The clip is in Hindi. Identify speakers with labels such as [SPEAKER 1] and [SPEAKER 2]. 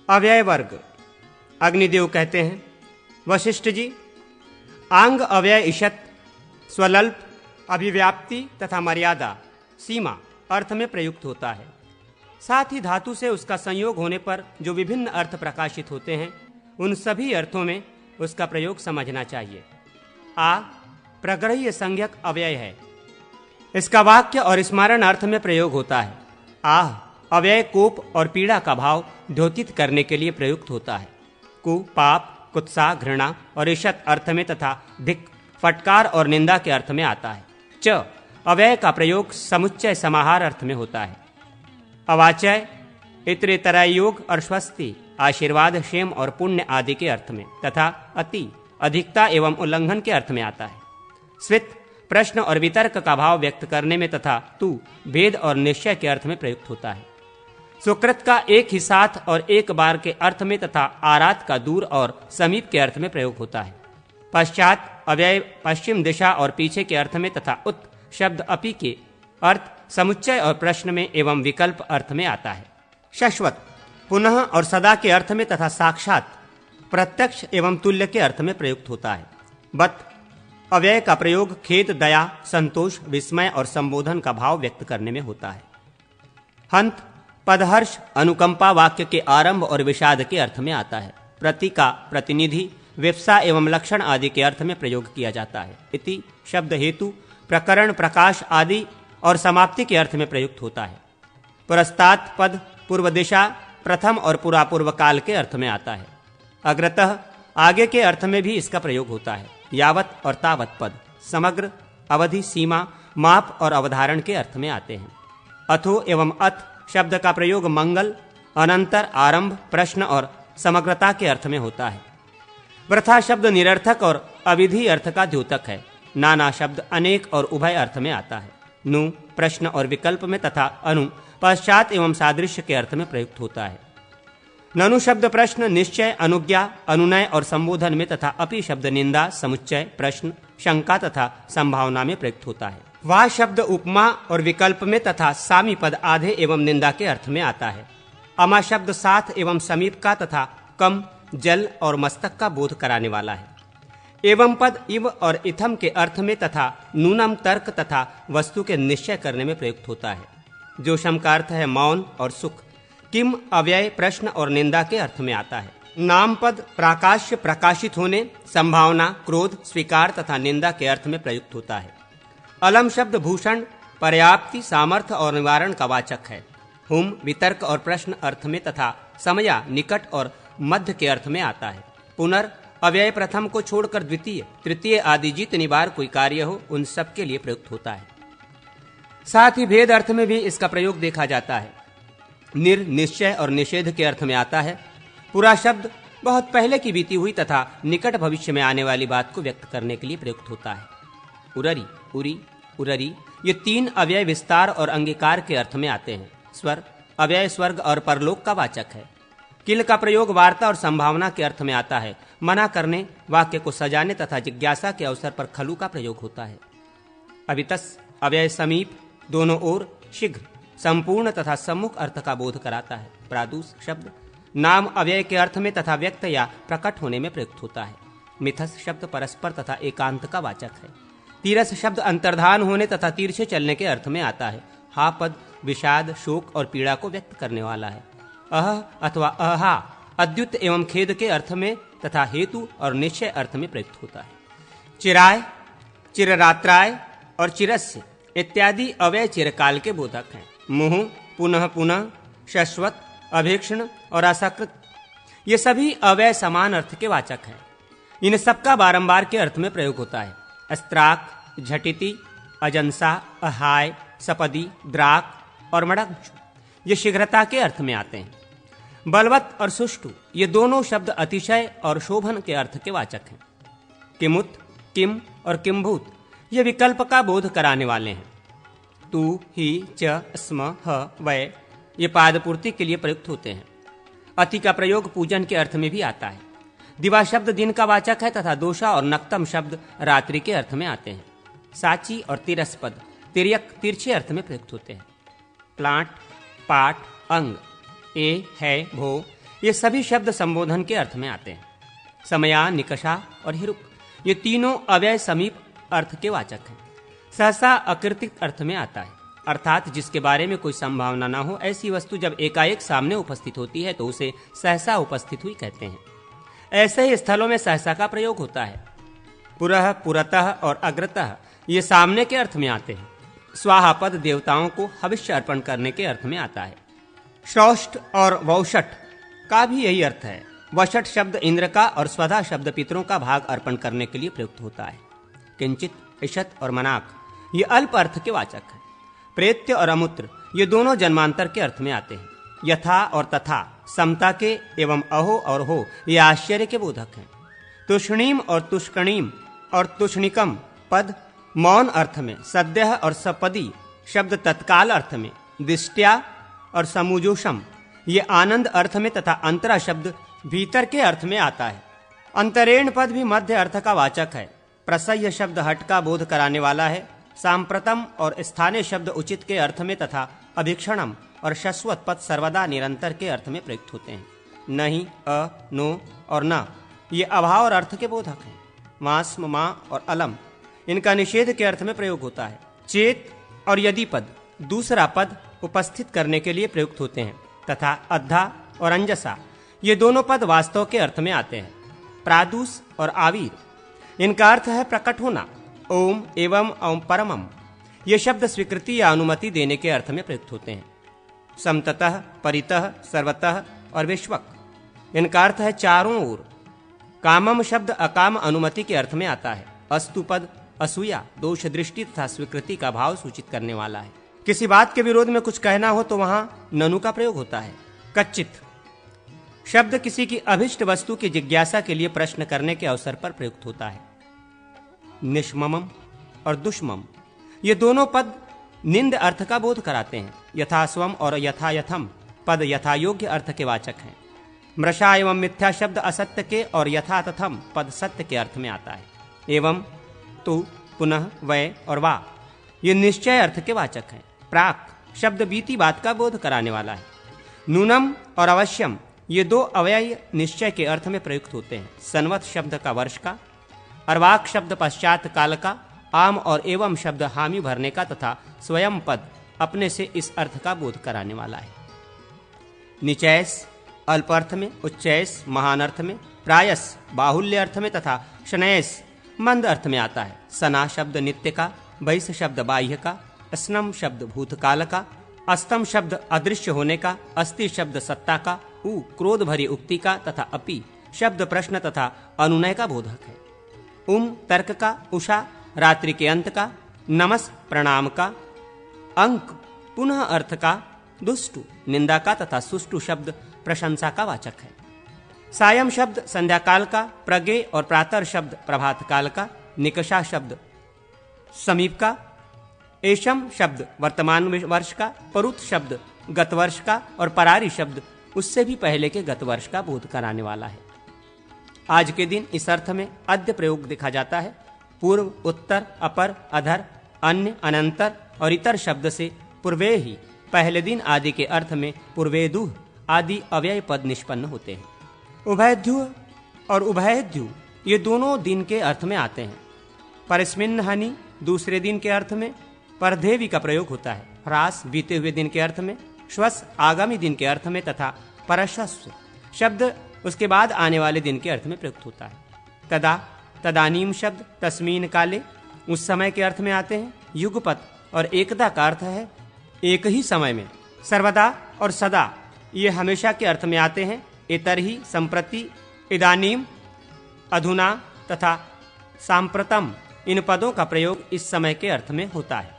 [SPEAKER 1] अव्यय वर्ग। अग्निदेव कहते हैं, वशिष्ठ जी, आंग अव्यय ईशत, स्वल्प, अभिव्याप्ति तथा मर्यादा, सीमा अर्थ में प्रयुक्त होता है। साथ ही धातु से उसका संयोग होने पर जो विभिन्न अर्थ प्रकाशित होते हैं, उन सभी अर्थों में उसका प्रयोग समझना चाहिए। आ प्रग्रह्य संज्ञक अव्यय है। इसका वाक्य और स्मरण अर्थ में प्रयोग होता है। आह अव्यय कोप और पीड़ा का भाव द्योतित करने के लिए प्रयुक्त होता है। कु पाप, कुत्सा, घृणा और ईशत अर्थ में तथा धिक फटकार और निंदा के अर्थ में आता है। च अव्यय का प्रयोग समुच्चय समाहार अर्थ में होता है। अवाचय इतरेतराय योग और स्वस्ति आशीर्वाद, क्षेम और पुण्य आदि के अर्थ में तथा अति अधिकता एवं उल्लंघन के अर्थ में आता है। स्वित प्रश्न और वितर्क का भाव व्यक्त करने में तथा तू भेद और निश्चय के अर्थ में प्रयुक्त होता है। सुकृत का एक ही साथ और एक बार के अर्थ में तथा आरात का दूर और समीप के अर्थ में प्रयोग होता है। पश्चात अव्यय पश्चिम दिशा और पीछे के अर्थ में तथा उत शब्द अपि के अर्थ समुच्चय और प्रश्न में एवं विकल्प अर्थ में आता है। शाश्वत पुनः और सदा के अर्थ में तथा साक्षात प्रत्यक्ष एवं तुल्य के अर्थ में प्रयुक्त होता है। बत अव्यय का प्रयोग खेद, दया, संतोष, विस्मय और संबोधन का भाव व्यक्त करने में होता है। हंत पदहर्ष, अनुकंपा वाक्य के आरंभ और विषाद के अर्थ में आता है। प्रति का प्रतिनिधि, विप्सा एवं लक्षण आदि के अर्थ में प्रयोग किया जाता है। इति शब्द हेतु, प्रकरण, प्रकाश आदि और समाप्ति के अर्थ में प्रयुक्त होता है। पुरस्तात् पद पूर्व दिशा, प्रथम और पूरा पूर्व काल के अर्थ में आता है। अग्रतः आगे के अर्थ में भी इसका प्रयोग होता है। यावत और तावत पद समग्र, अवधि, सीमा, माप और अवधारण के अर्थ में आते हैं। अथो एवं अथ शब्द का प्रयोग मंगल, अनंतर, आरंभ, प्रश्न और समग्रता के अर्थ में होता है। वृथा शब्द निरर्थक और अविधि अर्थ का द्योतक है। नाना शब्द अनेक और उभय अर्थ में आता है। नु प्रश्न और विकल्प में तथा अनु पश्चात एवं सादृश्य के अर्थ में प्रयुक्त होता है। ननु शब्द प्रश्न, निश्चय, अनुज्ञा, अनुनय और संबोधन में तथा अपि शब्द निंदा, समुच्चय, प्रश्न, शंका तथा संभावना में प्रयुक्त होता है। वाह शब्द उपमा और विकल्प में तथा सामी पद आधे एवं निंदा के अर्थ में आता है। अमा शब्द साथ एवं समीप का तथा कम, जल और मस्तक का बोध कराने वाला है। एवं पद इव और इथम के अर्थ में तथा नूनम तर्क तथा वस्तु के निश्चय करने में प्रयुक्त होता है। जो शम का अर्थ है मौन और सुख। किम अव्यय प्रश्न और निंदा के अर्थ में आता है। नाम पद प्राकाश्य, प्रकाशित होने, संभावना, क्रोध, स्वीकार तथा निंदा के अर्थ में प्रयुक्त होता है। अलम शब्द भूषण, पर्याप्ति, सामर्थ्य और निवारण का वाचक है। हुम वितर्क और प्रश्न अर्थ में तथा समया, निकट और मध्य के अर्थ में आता है। पुनर् अव्यय प्रथम को छोड़कर द्वितीय, तृतीय आदि जितनी बार कोई कार्य हो उन सब के लिए प्रयुक्त होता है। साथ ही भेद अर्थ में भी इसका प्रयोग देखा जाता है। निर, निश्चय और निषेध के अर्थ में आता है। पूरा शब्द बहुत पहले की बीती हुई तथा निकट भविष्य में आने वाली बात को व्यक्त करने के लिए प्रयुक्त होता है। उररी, उरी, उररी ये तीन अव्यय विस्तार और अंगीकार के अर्थ में आते हैं। स्वर अव्यय स्वर्ग और परलोक का वाचक है। किल का प्रयोग वार्ता और संभावना के अर्थ में आता है। मना करने, वाक्य को सजाने तथा जिज्ञासा के अवसर पर खलु का प्रयोग होता है। अवितस अव्यय समीप, दोनों ओर, शीघ्र, संपूर्ण तथा सम्मुख अर्थ का बोध कराता है। प्रादुष शब्द नाम अव्यय के अर्थ में तथा व्यक्त या प्रकट होने में प्रयुक्त होता है। मिथस शब्द परस्पर तथा एकांत का वाचक है। तीरस शब्द अंतर्धान होने तथा तीरछे चलने के अर्थ में आता है। हा पद विषाद, शोक और पीड़ा को व्यक्त करने वाला है। अह अथवा अहा अद्युत एवं खेद के अर्थ में तथा हेतु और निश्चय अर्थ में प्रयुक्त होता है। चिराय, चिररात्राय और चिरस्य इत्यादि अव्यय चिरकाल के बोधक हैं। मुहु पुनः पुनः, शाश्वत, अभीक्षण और असकृत ये सभी अव्यय समान अर्थ के वाचक हैं। इन सबका बारंबार के अर्थ में प्रयोग होता है। अस्त्राक, झटिति, अजंसा, अहाय, सपदी, द्राक और मडंचु ये शीघ्रता के अर्थ में आते हैं। बलवत और सुष्टु ये दोनों शब्द अतिशय और शोभन के अर्थ के वाचक हैं। किमुत, किम और किम्भूत ये विकल्प का बोध कराने वाले हैं। तू, ही, च, स्म, ह, वय ये पादपूर्ति के लिए प्रयुक्त होते हैं। अति का प्रयोग पूजन के अर्थ में भी आता है। दिवा शब्द दिन का वाचक है तथा दोषा और नक्तम शब्द रात्रि के अर्थ में आते हैं। साची और तिरस पद तिर्यक, तिरछे अर्थ में प्रयुक्त होते हैं। प्लांट, पाठ, अंग, ए, है, भो ये सभी शब्द संबोधन के अर्थ में आते हैं। समया, निकषा और हिरुक ये तीनों अव्यय समीप अर्थ के वाचक हैं। सहसा अकृतिक अर्थ में आता है, अर्थात जिसके बारे में कोई संभावना न हो ऐसी वस्तु जब एकाएक सामने उपस्थित होती है तो उसे सहसा उपस्थित हुई कहते हैं। ऐसे ही स्थलों में सहसा का प्रयोग होता है। पुरः, पुरतः और अग्रतः ये सामने के अर्थ में आते हैं। स्वाहा पद देवताओं को हविष्य अर्पण करने के अर्थ में आता है। श्रौष्ठ और वौषट का भी यही अर्थ है। वषट शब्द इंद्र का और स्वधा शब्द पितरों का भाग अर्पण करने के लिए प्रयुक्त होता है। किंचित, ईशत और मनाक ये अल्प अर्थ के वाचक हैं। प्रेत्य और अमूत्र ये दोनों जन्मांतर के अर्थ में आते हैं। यथा और तथा समता के एवं अहो और हो ये आश्चर्य के बोधक हैं। तुष्णीम और तुष्कणीम और तुष्णिकम पद मौन अर्थ में, सद्यः और सपदी शब्द तत्काल अर्थ में, दिष्ट्या और समुजोषम ये आनंद अर्थ में तथा अंतरा शब्द भीतर के अर्थ में आता है। अंतरेण पद भी मध्य अर्थ का वाचक है। प्रसह्य शब्द हट का बोध कराने वाला है। सांप्रतम और स्थानीय शब्द उचित के अर्थ में तथा अभीक्षणम और शश्वत पद सर्वदा निरंतर के अर्थ में प्रयुक्त होते हैं। नहीं, अ, नो और न ये अभाव और अर्थ के बोधक हैं। मास्म, माँ और अलम इनका निषेध के अर्थ में प्रयोग होता है। चेत और यदि पद दूसरा पद उपस्थित करने के लिए प्रयुक्त होते हैं तथा अद्धा और अंजसा ये दोनों पद वास्तव के अर्थ में आते हैं। प्रादुस और आवीर इनका अर्थ है प्रकट होना। ओम एवं ओम परमम ये शब्द स्वीकृति या अनुमति देने के अर्थ में प्रयुक्त होते हैं। समततः, परितः, सर्वतः और विश्वक इनका अर्थ है चारों ओर। कामम शब्द अकाम अनुमति के अर्थ में आता है। अस्तु पद असूया दोष दृष्टि तथा स्वीकृति का भाव सूचित करने वाला है। किसी बात के विरोध में कुछ कहना हो तो वहां ननु का प्रयोग होता है। कच्चित शब्द किसी की अभिष्ट वस्तु की जिज्ञासा के लिए प्रश्न करने के अवसर पर प्रयुक्त होता है। निष्ममम और दुष्मम ये दोनों पद निंद अर्थ का बोध कराते हैं। यथास्वम और यथायथम पद यथायोग्य अर्थ के वाचक हैं। मृषा एवं मिथ्या शब्द असत्य के और यथातथम पद सत्य के अर्थ में आता है। एवं, तु, पुनः, वै और वा ये निश्चय अर्थ के वाचक हैं। प्राक शब्द बीती बात का बोध कराने वाला है। नूनम और अवश्यम ये दो अव्यय निश्चय के अर्थ में प्रयुक्त होते हैं। सन्वत शब्द का वर्ष का, अर्वाक शब्द पश्चात काल का, आम और एवं शब्द हामी भरने का तथा स्वयं पद अपने से इस अर्थ का बोध कराने वाला है। निचैस अल्प अर्थ में, उच्चैस महान अर्थ में, प्रायस बाहुल्य अर्थ में तथा शनैस मंद अर्थ में आता है। सना शब्द नित्य का, वैस शब्द बाह्य का, स्नम शब्द भूतकाल का, अस्तम शब्द अदृश्य होने का, अस्ति शब्द सत्ता का, उ क्रोध भरी उक्ति का तथा अपि शब्द प्रश्न तथा अनुनय का बोधक है। तर्क का, उषा रात्रि के अंत का, नमस प्रणाम का, अंक पुनः अर्थ का, दुष्टु निंदा का तथा सुष्टु शब्द प्रशंसा का वाचक है। सायं शब्द संध्या काल का, प्रगे और प्रातः शब्द प्रभात काल का, निकषा शब्द समीप का, एशम शब्द वर्तमान वर्ष का, परुत शब्द गत वर्ष का और परारी शब्द उससे भी पहले के गत वर्ष का बोध कराने वाला है। आज के दिन इस अर्थ में अद्य प्रयोग देखा जाता है। पूर्व, उत्तर, अपर, अधर, अन्य, अनंतर और इतर शब्द से पूर्वे ही, पहले दिन आदि के अर्थ में पूर्वेदुः आदि अव्यय पद निष्पन्न होते हैं। उभयद्युः और उभयद्युः ये दोनों दिन के अर्थ में आते हैं। परस्मिन् हनि दूसरे दिन के अर्थ में, परधेवी का प्रयोग होता है। ह्रास बीते हुए दिन के अर्थ में, श्वस आगामी दिन के अर्थ में तथा परशस्व शब्द उसके बाद आने वाले दिन के अर्थ में प्रयुक्त होता है। तदा तदानीम शब्द तस्मीन काले उस समय के अर्थ में आते हैं। युगपत और एकदा का अर्थ है एक ही समय में। सर्वदा और सदा ये हमेशा के अर्थ में आते हैं। इतर ही, संप्रति, इदानीम, अधुना तथा सांप्रतम इन पदों का प्रयोग इस समय के अर्थ में होता है।